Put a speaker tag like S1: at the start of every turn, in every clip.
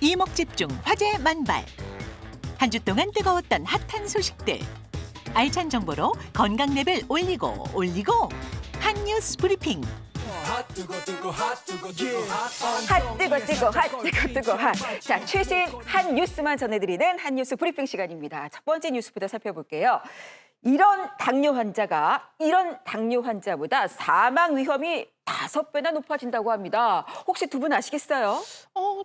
S1: 이목집중 화제 만발. 한 주 동안 뜨거웠던 핫한 소식들. 알찬 정보로 건강 레벨 올리고 한 뉴스 브리핑.
S2: 핫 뜨거 핫. 자, 최신 한 뉴스만 전해드리는 한 뉴스 브리핑 시간입니다. 첫 번째 뉴스부터 살펴볼게요. 이런 당뇨 환자보다 사망 위험이 5배나 높아진다고 합니다. 혹시 두 분 아시겠어요?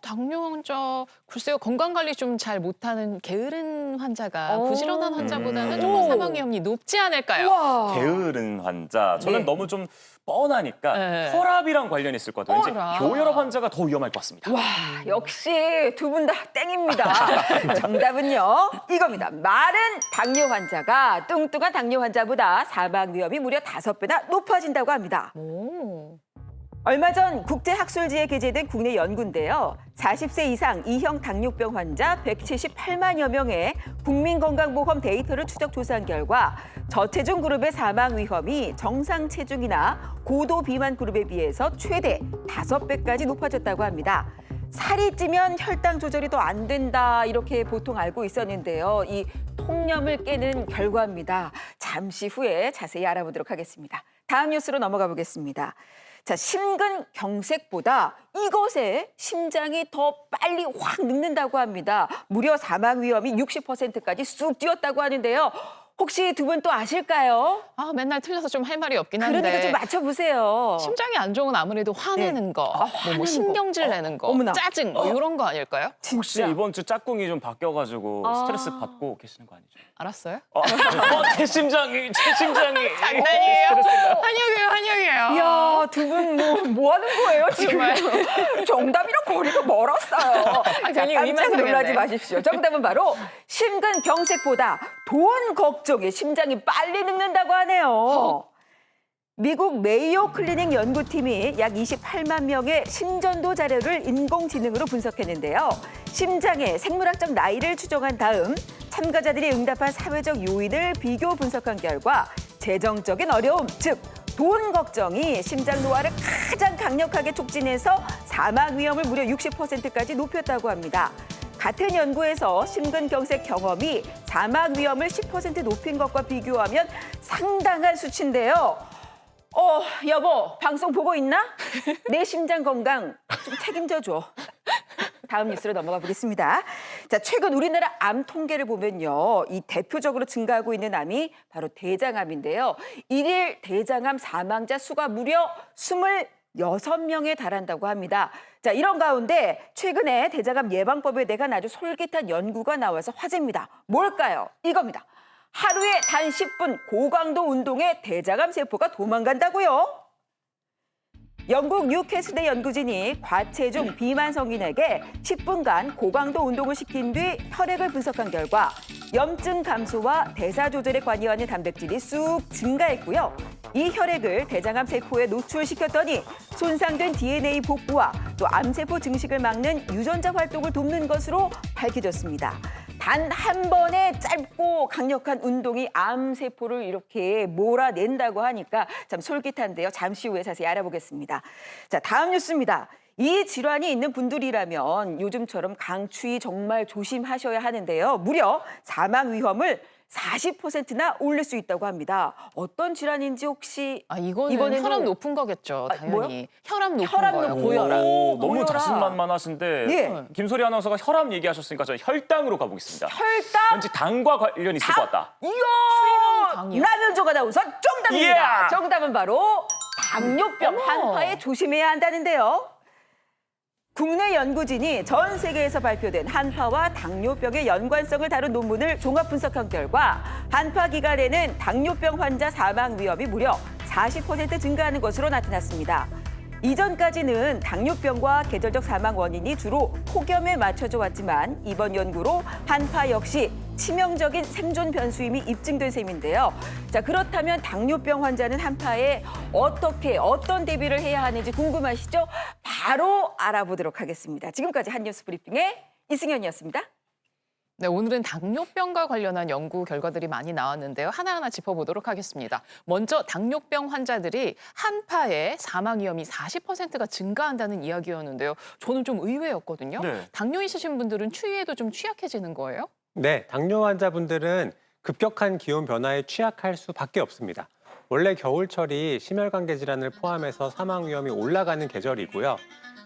S3: 당뇨 환자, 글쎄요. 건강관리 좀 잘 못하는 게으른 환자가 부지런한 환자보다는 좀 더 사망 위험이 높지 않을까요?
S2: 와.
S4: 게으른 환자. 저는
S2: 네.
S4: 너무 좀 뻔하니까
S3: 네.
S4: 혈압이랑 관련이 있을 것 같아요. 왠지
S3: 혈압.
S4: 교혈압 환자가 더 위험할 것 같습니다.
S2: 와, 역시 두 분 다 땡입니다. 정답은요, 이겁니다. 마른 당뇨 환자가 뚱뚱한 당뇨 환자보다 사망 위험이 무려 5배나 높아진다고 합니다.
S3: 오.
S2: 얼마 전 국제학술지에 게재된 국내 연구인데요. 40세 이상 E형 당뇨병 환자 178만여 명의 국민건강보험 데이터를 추적 조사한 결과 저체중 그룹의 사망 위험이 정상 체중이나 고도 비만 그룹에 비해서 최대 5배까지 높아졌다고 합니다. 살이 찌면 혈당 조절이 더 안 된다 이렇게 보통 알고 있었는데요. 이 통념을 깨는 결과입니다. 잠시 후에 자세히 알아보도록 하겠습니다. 다음 뉴스로 넘어가 보겠습니다. 자, 심근경색보다 이것에 심장이 더 빨리 확 늙는다고 합니다. 무려 사망 위험이 60%까지 쑥 뛰었다고 하는데요. 혹시 두 분 또 아실까요?
S3: 맨날 틀려서 좀 할 말이 없긴 한데.
S2: 그러니까 좀 맞춰보세요.
S3: 심장이 안 좋은 아무래도 화내는 거,
S2: 화내는
S3: 뭐 신경질 내는 거,
S2: 어머나.
S3: 짜증 이런 거 아닐까요?
S4: 혹시 이번 주 짝꿍이 좀 바뀌어가지고 스트레스 받고 계시는 거 아니죠?
S3: 알았어요?
S4: 제 심장이
S3: 장난이에요. 한혁이에요.
S2: 이야, 두 분 뭐 하는 거예요, 지금? 정답이랑 거리가 멀었어요. 자,
S3: 괜히
S2: 깜짝
S3: 의심하겠네.
S2: 놀라지 마십시오. 정답은 바로 심근경색보다 돈 걱정에 심장이 빨리 늙는다고 하네요. 미국 메이오 클리닉 연구팀이 약 28만 명의 심전도 자료를 인공지능으로 분석했는데요. 심장의 생물학적 나이를 추정한 다음 참가자들이 응답한 사회적 요인을 비교 분석한 결과 재정적인 어려움, 즉 돈 걱정이 심장 노화를 가장 강력하게 촉진해서 사망 위험을 무려 60%까지 높였다고 합니다. 같은 연구에서 심근경색 경험이 사망 위험을 10% 높인 것과 비교하면 상당한 수치인데요. 여보, 방송 보고 있나? 내 심장 건강 좀 책임져 줘. 다음 뉴스로 넘어가 보겠습니다. 자, 최근 우리나라 암 통계를 보면요. 이 대표적으로 증가하고 있는 암이 바로 대장암인데요. 일일 대장암 사망자 수가 무려 26명에 달한다고 합니다. 자, 이런 가운데 최근에 대장암 예방법에 대한 아주 솔깃한 연구가 나와서 화제입니다. 뭘까요? 이겁니다. 하루에 단 10분 고강도 운동에 대장암 세포가 도망간다고요? 영국 뉴캐슬대 연구진이 과체중 비만 성인에게 10분간 고강도 운동을 시킨 뒤 혈액을 분석한 결과 염증 감소와 대사 조절에 관여하는 단백질이 쑥 증가했고요. 이 혈액을 대장암 세포에 노출시켰더니 손상된 DNA 복구와 또 암세포 증식을 막는 유전자 활동을 돕는 것으로 밝혀졌습니다. 단 한 번의 짧고 강력한 운동이 암세포를 이렇게 몰아낸다고 하니까 참 솔깃한데요. 잠시 후에 자세히 알아보겠습니다. 자, 다음 뉴스입니다. 이 질환이 있는 분들이라면 요즘처럼 강추위 정말 조심하셔야 하는데요. 무려 사망 위험을 40%나 올릴 수 있다고 합니다. 어떤 질환인지 혹시
S3: 이거는 혈압 높은 거겠죠, 당연히.
S2: 뭐요?
S3: 혈압 높은
S2: 혈압
S3: 거요.
S2: 높은
S3: 고혈압.
S4: 너무
S2: 고혈압.
S4: 자신만만하신데
S2: 예.
S4: 김소리 아나운서가 혈압 얘기하셨으니까 저는 혈당으로 가보겠습니다.
S2: 혈당?
S4: 왠지 당과 관련이 있을 것 같다.
S2: 이야!
S3: 당이요?
S2: 라면조 아나운서 정답입니다.
S4: 예!
S2: 정답은 바로 당뇨병 한파에 조심해야 한다는데요. 국내 연구진이 전 세계에서 발표된 한파와 당뇨병의 연관성을 다룬 논문을 종합 분석한 결과 한파 기간에는 당뇨병 환자 사망 위험이 무려 40% 증가하는 것으로 나타났습니다. 이전까지는 당뇨병과 계절적 사망 원인이 주로 폭염에 맞춰져 왔지만 이번 연구로 한파 역시 치명적인 생존 변수임이 입증된 셈인데요. 자, 그렇다면 당뇨병 환자는 한파에 어떤 대비를 해야 하는지 궁금하시죠? 바로 알아보도록 하겠습니다. 지금까지 한뉴스 브리핑의 이승현이었습니다.
S3: 네, 오늘은 당뇨병과 관련한 연구 결과들이 많이 나왔는데요. 하나하나 짚어보도록 하겠습니다. 먼저 당뇨병 환자들이 한파에 사망 위험이 40%가 증가한다는 이야기였는데요. 저는 좀 의외였거든요.
S4: 네.
S3: 당뇨 있으신 분들은 추위에도 좀 취약해지는 거예요?
S5: 네, 당뇨 환자분들은 급격한 기온 변화에 취약할 수밖에 없습니다. 원래 겨울철이 심혈관계 질환을 포함해서 사망 위험이 올라가는 계절이고요.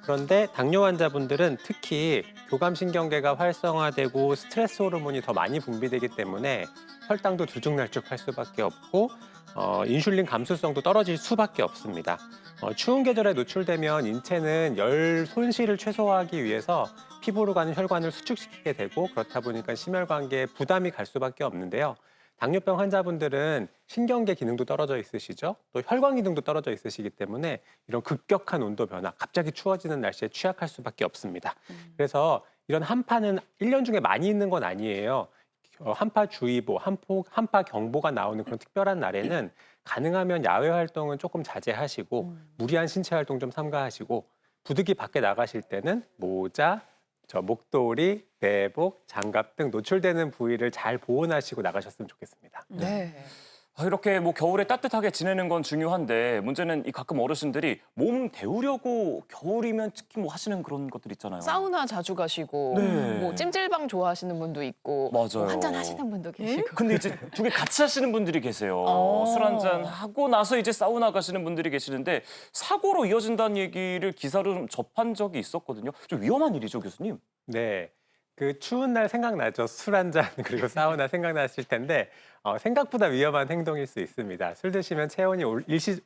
S5: 그런데 당뇨 환자분들은 특히 교감신경계가 활성화되고 스트레스 호르몬이 더 많이 분비되기 때문에 혈당도 들쭉날쭉할 수밖에 없고 인슐린 감수성도 떨어질 수밖에 없습니다. 추운 계절에 노출되면 인체는 열 손실을 최소화하기 위해서 피부로 가는 혈관을 수축시키게 되고 그렇다 보니까 심혈관계에 부담이 갈 수밖에 없는데요. 당뇨병 환자분들은 신경계 기능도 떨어져 있으시죠. 또 혈관 기능도 떨어져 있으시기 때문에 이런 급격한 온도 변화, 갑자기 추워지는 날씨에 취약할 수밖에 없습니다. 그래서 이런 한파는 1년 중에 많이 있는 건 아니에요. 한파주의보, 한파경보가 나오는 그런 특별한 날에는 가능하면 야외 활동은 조금 자제하시고 무리한 신체 활동 좀 삼가하시고 부득이 밖에 나가실 때는 모자, 목도리, 내복, 장갑 등 노출되는 부위를 잘 보온하시고 나가셨으면 좋겠습니다.
S3: 네.
S4: 이렇게 뭐 겨울에 따뜻하게 지내는 건 중요한데 문제는 이 가끔 어르신들이 몸 데우려고 겨울이면 특히 뭐 하시는 그런 것들 있잖아요.
S3: 사우나 자주 가시고
S4: 네.
S3: 뭐 찜질방 좋아하시는 분도 있고
S4: 맞아요.
S3: 한잔 하시는 분도 계시고.
S4: 근데 이제 두 개 같이 하시는 분들이 계세요. 술 한잔 하고 나서 이제 사우나 가시는 분들이 계시는데 사고로 이어진다는 얘기를 기사로 좀 접한 적이 있었거든요. 좀 위험한 일이죠, 교수님?
S5: 네. 그 추운 날 생각나죠. 술 한 잔 그리고 사우나 생각나실 텐데 생각보다 위험한 행동일 수 있습니다. 술 드시면 체온이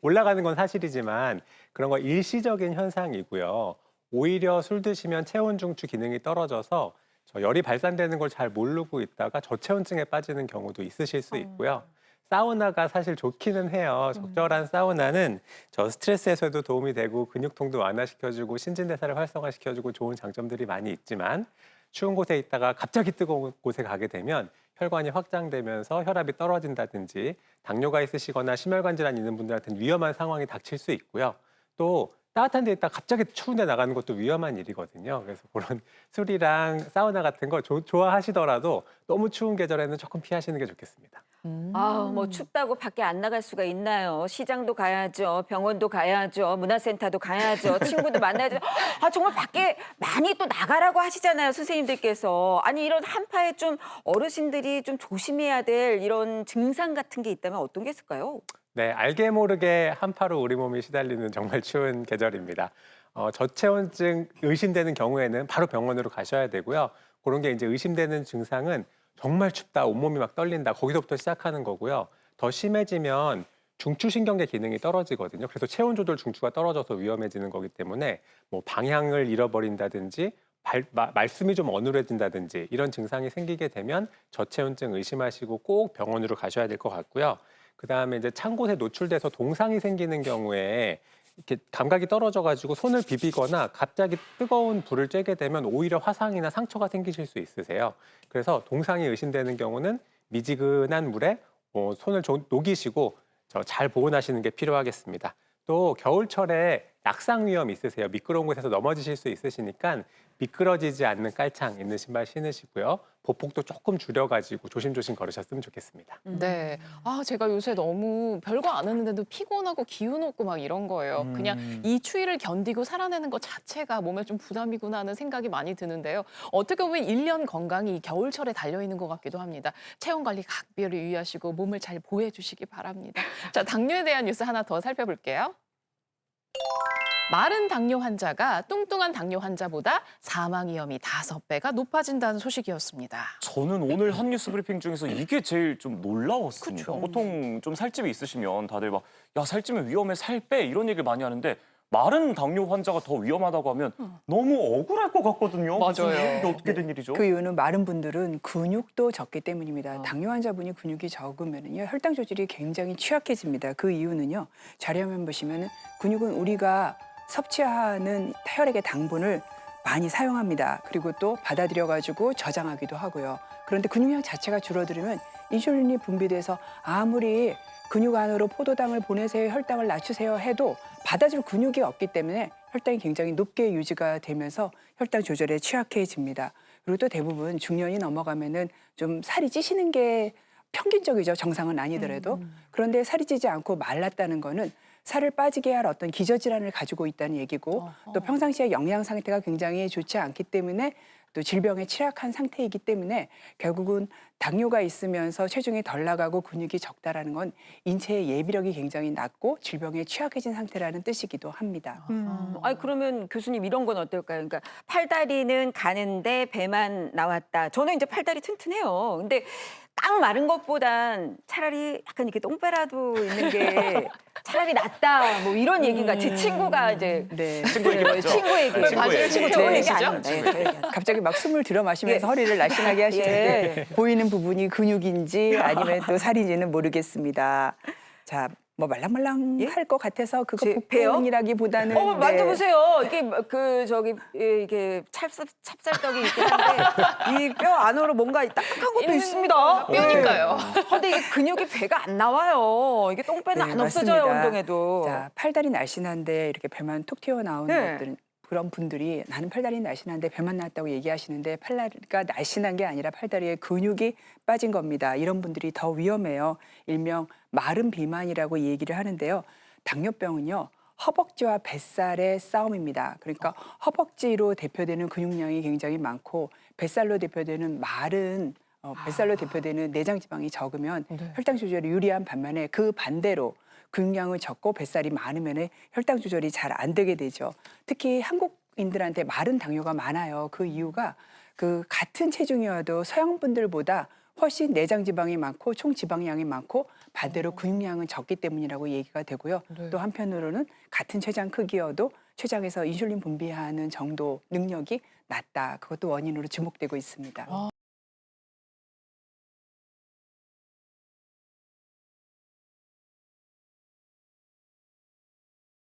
S5: 올라가는 건 사실이지만 그런 거 일시적인 현상이고요. 오히려 술 드시면 체온 중추 기능이 떨어져서 열이 발산되는 걸 잘 모르고 있다가 저체온증에 빠지는 경우도 있으실 수 있고요. 사우나가 사실 좋기는 해요. 적절한 사우나는 스트레스 해소에도 도움이 되고 근육통도 완화시켜주고 신진대사를 활성화시켜주고 좋은 장점들이 많이 있지만 추운 곳에 있다가 갑자기 뜨거운 곳에 가게 되면 혈관이 확장되면서 혈압이 떨어진다든지 당뇨가 있으시거나 심혈관 질환이 있는 분들한테는 위험한 상황이 닥칠 수 있고요. 또 따뜻한 데 있다가 갑자기 추운 데 나가는 것도 위험한 일이거든요. 그래서 그런 술이랑 사우나 같은 거 좋아하시더라도 너무 추운 계절에는 조금 피하시는 게 좋겠습니다.
S2: 뭐 춥다고 밖에 안 나갈 수가 있나요? 시장도 가야죠, 병원도 가야죠, 문화센터도 가야죠, 친구도 만나야죠. 정말 밖에 많이 또 나가라고 하시잖아요, 선생님들께서. 아니 이런 한파에 좀 어르신들이 좀 조심해야 될 이런 증상 같은 게 있다면 어떤 게 있을까요?
S5: 네, 알게 모르게 한파로 우리 몸이 시달리는 정말 추운 계절입니다. 저체온증 의심되는 경우에는 바로 병원으로 가셔야 되고요. 그런 게 이제 의심되는 증상은 정말 춥다, 온몸이 막 떨린다, 거기서부터 시작하는 거고요. 더 심해지면 중추신경계 기능이 떨어지거든요. 그래서 체온 조절 중추가 떨어져서 위험해지는 거기 때문에 뭐 방향을 잃어버린다든지 말씀이 좀 어눌해진다든지 이런 증상이 생기게 되면 저체온증 의심하시고 꼭 병원으로 가셔야 될 것 같고요. 그다음에 이제 찬 곳에 노출돼서 동상이 생기는 경우에 이렇게 감각이 떨어져가지고 손을 비비거나 갑자기 뜨거운 불을 쬐게 되면 오히려 화상이나 상처가 생기실 수 있으세요. 그래서 동상이 의심되는 경우는 미지근한 물에 손을 녹이시고 잘 보온하시는 게 필요하겠습니다. 또 겨울철에 낙상 위험 있으세요. 미끄러운 곳에서 넘어지실 수 있으시니까 미끄러지지 않는 깔창 있는 신발 신으시고요. 보폭도 조금 줄여가지고 조심조심 걸으셨으면 좋겠습니다.
S3: 네. 제가 요새 너무 별거 안 했는데도 피곤하고 기운 없고 막 이런 거예요. 그냥 이 추위를 견디고 살아내는 것 자체가 몸에 좀 부담이구나 하는 생각이 많이 드는데요. 어떻게 보면 1년 건강이 겨울철에 달려있는 것 같기도 합니다. 체온 관리 각별히 유의하시고 몸을 잘 보호해주시기 바랍니다. 자, 당뇨에 대한 뉴스 하나 더 살펴볼게요. 마른 당뇨 환자가 뚱뚱한 당뇨 환자보다 사망 위험이 5배가 높아진다는 소식이었습니다.
S4: 저는 오늘 한 뉴스 브리핑 중에서 이게 제일 좀 놀라웠습니다.
S3: 그쵸.
S4: 보통 좀 살집이 있으시면 다들 막 야, 살찌면 위험해, 살 빼 이런 얘기를 많이 하는데 마른 당뇨 환자가 더 위험하다고 하면 너무 억울할 것 같거든요.
S3: 맞아요.
S4: 이게 어떻게 된 일이죠?
S6: 그 이유는 마른 분들은 근육도 적기 때문입니다. 당뇨 환자분이 근육이 적으면요 혈당 조절이 굉장히 취약해집니다. 그 이유는요 자료화면 보시면 근육은 우리가 섭취하는 혈액의 당분을 많이 사용합니다. 그리고 또 받아들여가지고 저장하기도 하고요. 그런데 근육량 자체가 줄어들면 인슐린이 분비돼서 아무리 근육 안으로 포도당을 보내세요, 혈당을 낮추세요 해도 받아줄 근육이 없기 때문에 혈당이 굉장히 높게 유지가 되면서 혈당 조절에 취약해집니다. 그리고 또 대부분 중년이 넘어가면은 좀 살이 찌시는 게 평균적이죠. 정상은 아니더라도. 그런데 살이 찌지 않고 말랐다는 거는 살을 빠지게 할 어떤 기저질환을 가지고 있다는 얘기고 또 평상시에 영양 상태가 굉장히 좋지 않기 때문에 또 질병에 취약한 상태이기 때문에 결국은 당뇨가 있으면서 체중이 덜 나가고 근육이 적다라는 건 인체의 예비력이 굉장히 낮고 질병에 취약해진 상태라는 뜻이기도 합니다.
S2: 아니 그러면 교수님 이런 건 어떨까요? 그러니까 팔다리는 가는데 배만 나왔다. 저는 이제 팔다리 튼튼해요. 근데 딱 마른 것보단 차라리 약간 이렇게 똥배라도 있는 게 차라리 낫다. 뭐 이런 얘기가 제 친구가 이제
S6: 네.
S4: 친구 얘기 맞죠?
S2: 친구 얘기.
S4: 네, 친구 얘기.
S2: 친구 좋은 얘기 아닙니다. 예, 저 얘기.
S6: 갑자기 막 숨을 들여 마시면서 허리를 날씬하게 하시는데 보이는 부분이 근육인지 아니면 또 살인지는 모르겠습니다. 자, 뭐 말랑말랑할 것 같아서 그거
S2: 제 배요?
S6: 복근이라기보다는
S2: 만져보세요. 이게 그 저기 이게 찹쌀떡이 있긴 한데 이 뼈 안으로 뭔가 딱딱한 것도 있습니다.
S3: 뼈니까요.
S2: 근데 이게 근육이 배가 안 나와요. 이게 똥배는
S6: 네,
S2: 안 없어져요,
S6: 맞습니다.
S2: 운동해도.
S6: 자, 팔다리 날씬한데 이렇게 배만 툭 튀어나오는
S2: 네.
S6: 것들은 그런 분들이 나는 팔다리 날씬한데 배만 나왔다고 얘기하시는데 팔다리가 날씬한 게 아니라 팔다리에 근육이 빠진 겁니다. 이런 분들이 더 위험해요. 일명 마른 비만이라고 얘기를 하는데요. 당뇨병은요. 허벅지와 뱃살의 싸움입니다. 그러니까 허벅지로 대표되는 근육량이 굉장히 많고 뱃살로 대표되는 마른 뱃살로 대표되는 내장 지방이 적으면 혈당 조절이 유리한 반면에 그 반대로 근육량을 적고 뱃살이 많으면 혈당 조절이 잘 안 되게 되죠. 특히 한국인들한테 마른 당뇨가 많아요. 그 이유가 그 같은 체중이어도 서양 분들보다 훨씬 내장 지방이 많고 총 지방량이 많고 반대로 근육량은 적기 때문이라고 얘기가 되고요. 또 한편으로는 같은 췌장 크기여도 췌장에서 인슐린 분비하는 정도 능력이 낮다. 그것도 원인으로 주목되고 있습니다.